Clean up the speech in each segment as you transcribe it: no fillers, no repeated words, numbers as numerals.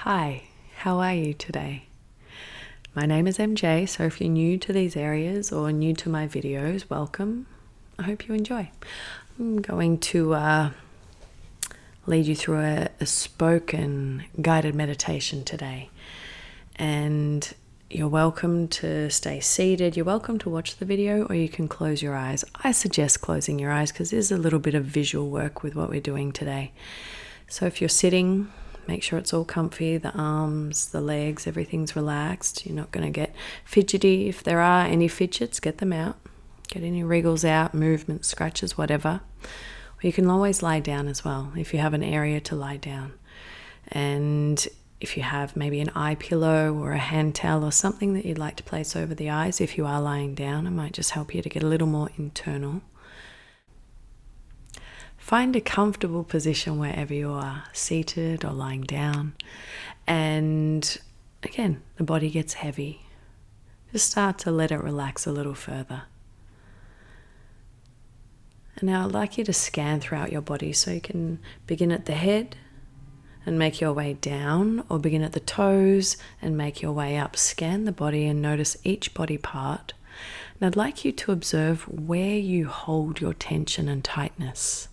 Hi, how are you today? My name is MJ, so if you're new to these areas or new to my videos, welcome. I hope you enjoy. I'm going to lead you through a spoken guided meditation today. And you're welcome to stay seated. You're welcome to watch the video, or you can close your eyes. I suggest closing your eyes because there's a little bit of visual work with what we're doing today. So if you're sitting, make sure it's all comfy, the arms, the legs, everything's relaxed. You're not going to get fidgety. If there are any fidgets, get them out. Get any wriggles out, movements, scratches, whatever. Or you can always lie down as well if you have an area to lie down. And if you have maybe an eye pillow or a hand towel or something that you'd like to place over the eyes, if you are lying down, it might just help you to get a little more internal. Find a comfortable position wherever you are, seated or lying down. And again, the body gets heavy. Just start to let it relax a little further. And now I'd like you to scan throughout your body, so you can begin at the head and make your way down, or begin at the toes and make your way up. Scan the body and notice each body part. And I'd like you to observe where you hold your tension and tightness.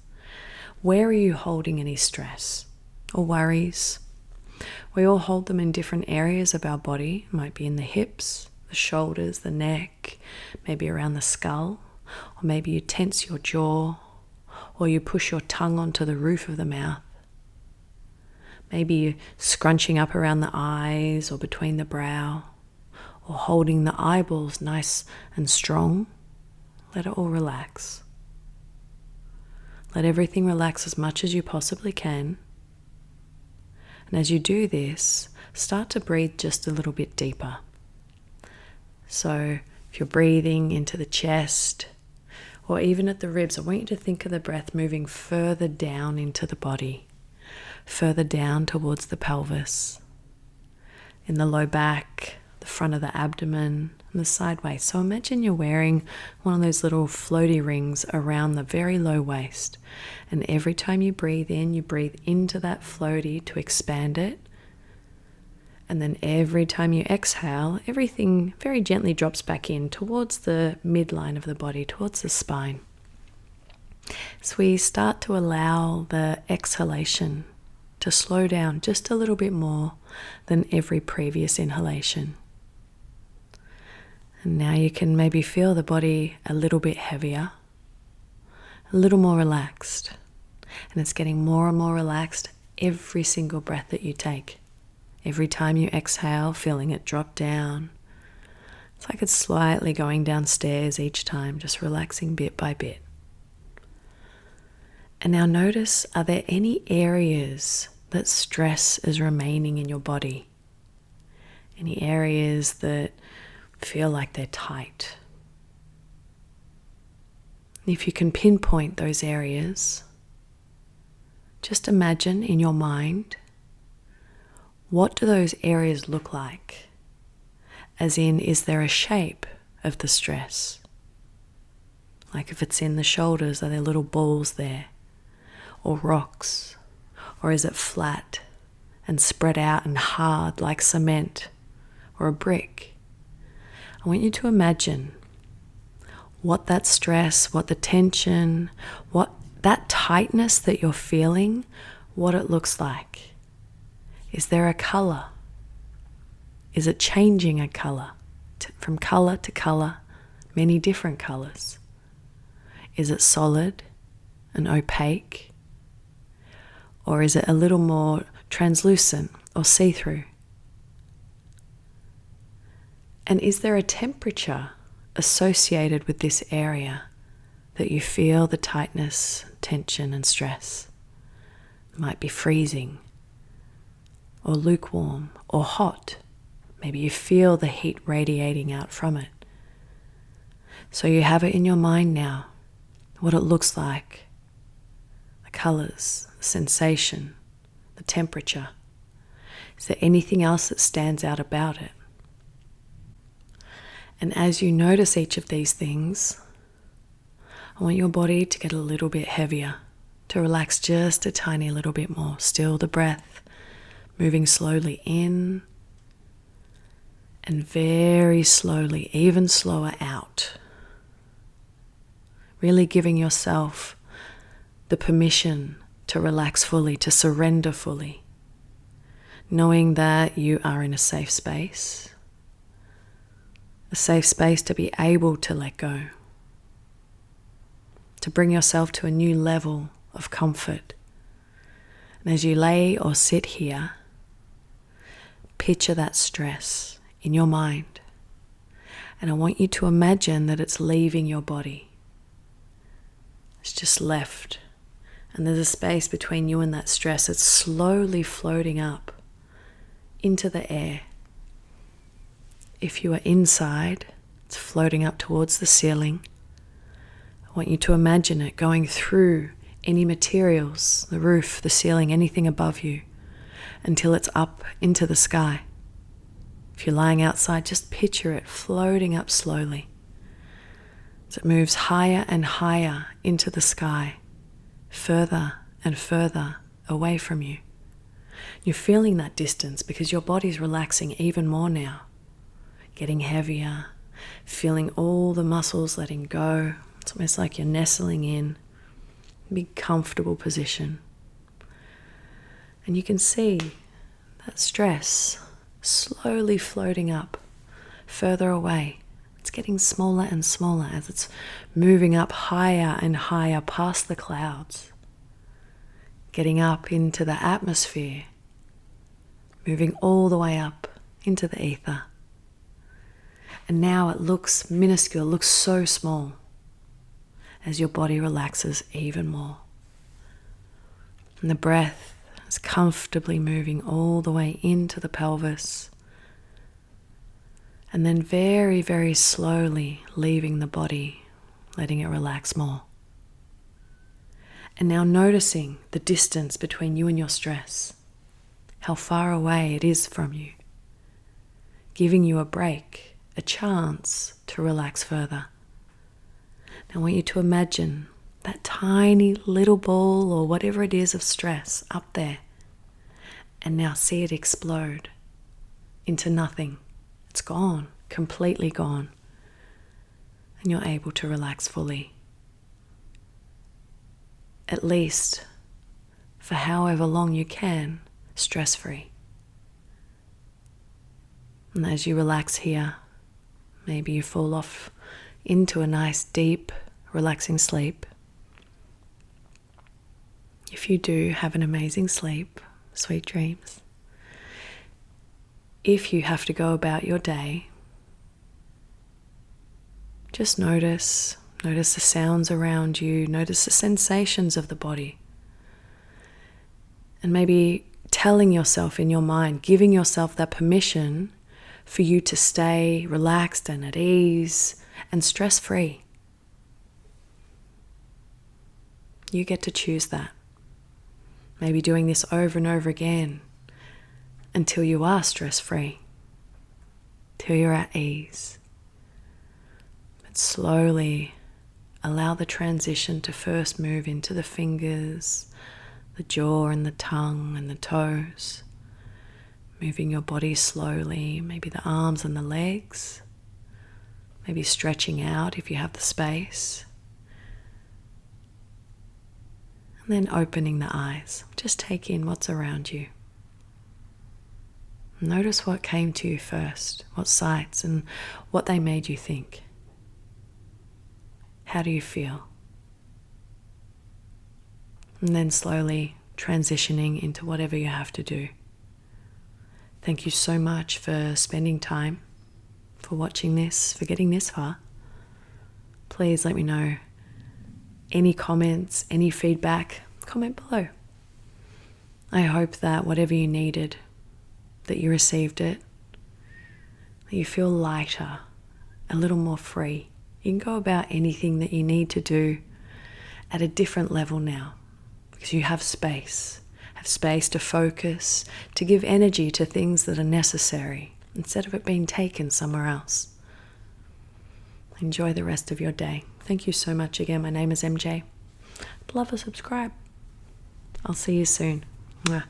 Where are you holding any stress or worries? We all hold them in different areas of our body. It might be in the hips, the shoulders, the neck, maybe around the skull, or maybe you tense your jaw, or you push your tongue onto the roof of the mouth. Maybe you're scrunching up around the eyes or between the brow, or holding the eyeballs nice and strong. Let it all relax. Let everything relax as much as you possibly can. And as you do this, start to breathe just a little bit deeper. So if you're breathing into the chest or even at the ribs, I want you to think of the breath moving further down into the body, further down towards the pelvis, in the low back, the front of the abdomen, and the side waist. So imagine you're wearing one of those little floaty rings around the very low waist. And every time you breathe in, you breathe into that floaty to expand it. And then every time you exhale, everything very gently drops back in towards the midline of the body, towards the spine. So we start to allow the exhalation to slow down just a little bit more than every previous inhalation. And now you can maybe feel the body a little bit heavier, a little more relaxed. And it's getting more and more relaxed every single breath that you take. Every time you exhale, feeling it drop down. It's like it's slightly going downstairs each time, just relaxing bit by bit. And now notice, are there any areas that stress is remaining in your body? Any areas that feel like they're tight? If you can pinpoint those areas, just imagine in your mind, what do those areas look like? As in, is there a shape of the stress? Like if it's in the shoulders, are there little balls there? Or rocks? Or is it flat and spread out and hard like cement or a brick? I want you to imagine what that stress, what the tension, what that tightness that you're feeling, what it looks like. Is there a color? Is it changing a color? From color to color, many different colors. Is it solid and opaque? Or is it a little more translucent or see-through? And is there a temperature associated with this area that you feel the tightness, tension, and stress? It might be freezing, or lukewarm, or hot. Maybe you feel the heat radiating out from it. So you have it in your mind now, what it looks like, the colors, the sensation, the temperature. Is there anything else that stands out about it? And as you notice each of these things, I want your body to get a little bit heavier, to relax just a tiny little bit more. Still the breath, moving slowly in and very slowly, even slower out. Really giving yourself the permission to relax fully, to surrender fully, knowing that you are in a safe space to be able to let go, to bring yourself to a new level of comfort. And as you lay or sit here, picture that stress in your mind. And I want you to imagine that it's leaving your body. It's just left. And there's a space between you and that stress. It's slowly floating up into the air. If you are inside, it's floating up towards the ceiling. I want you to imagine it going through any materials, the roof, the ceiling, anything above you, until it's up into the sky. If you're lying outside, just picture it floating up slowly as it moves higher and higher into the sky, further and further away from you. You're feeling that distance because your body's relaxing even more now, getting heavier, feeling all the muscles letting go. It's almost like you're nestling in a big comfortable position. And you can see that stress slowly floating up further away. It's getting smaller and smaller as it's moving up higher and higher past the clouds, getting up into the atmosphere, moving all the way up into the ether. And now it looks minuscule, looks so small as your body relaxes even more. And the breath is comfortably moving all the way into the pelvis, and then very, very slowly leaving the body, letting it relax more. And now noticing the distance between you and your stress, how far away it is from you, giving you a break, a chance to relax further. Now I want you to imagine that tiny little ball or whatever it is of stress up there, and now see it explode into nothing. It's gone, completely gone, and you're able to relax fully, at least for however long you can, stress-free. And as you relax here, maybe you fall off into a nice, deep, relaxing sleep. If you do, have an amazing sleep, sweet dreams. If you have to go about your day, just notice the sounds around you, notice the sensations of the body. And maybe telling yourself in your mind, giving yourself that permission for you to stay relaxed and at ease and stress-free. You get to choose that. Maybe doing this over and over again until you are stress-free, till you're at ease. But slowly allow the transition to first move into the fingers, the jaw and the tongue and the toes, moving your body slowly, maybe the arms and the legs, maybe stretching out if you have the space. And then opening the eyes. Just take in what's around you. Notice what came to you first, what sights and what they made you think. How do you feel? And then slowly transitioning into whatever you have to do. Thank you so much for spending time, for watching this, for getting this far. Please let me know any comments, any feedback, comment below. I hope that whatever you needed, that you received it, that you feel lighter, a little more free. You can go about anything that you need to do at a different level now, because you have space to focus, to give energy to things that are necessary, instead of it being taken somewhere else. Enjoy the rest of your day. Thank you so much again. My name is MJ. Love and subscribe. I'll see you soon. Mwah.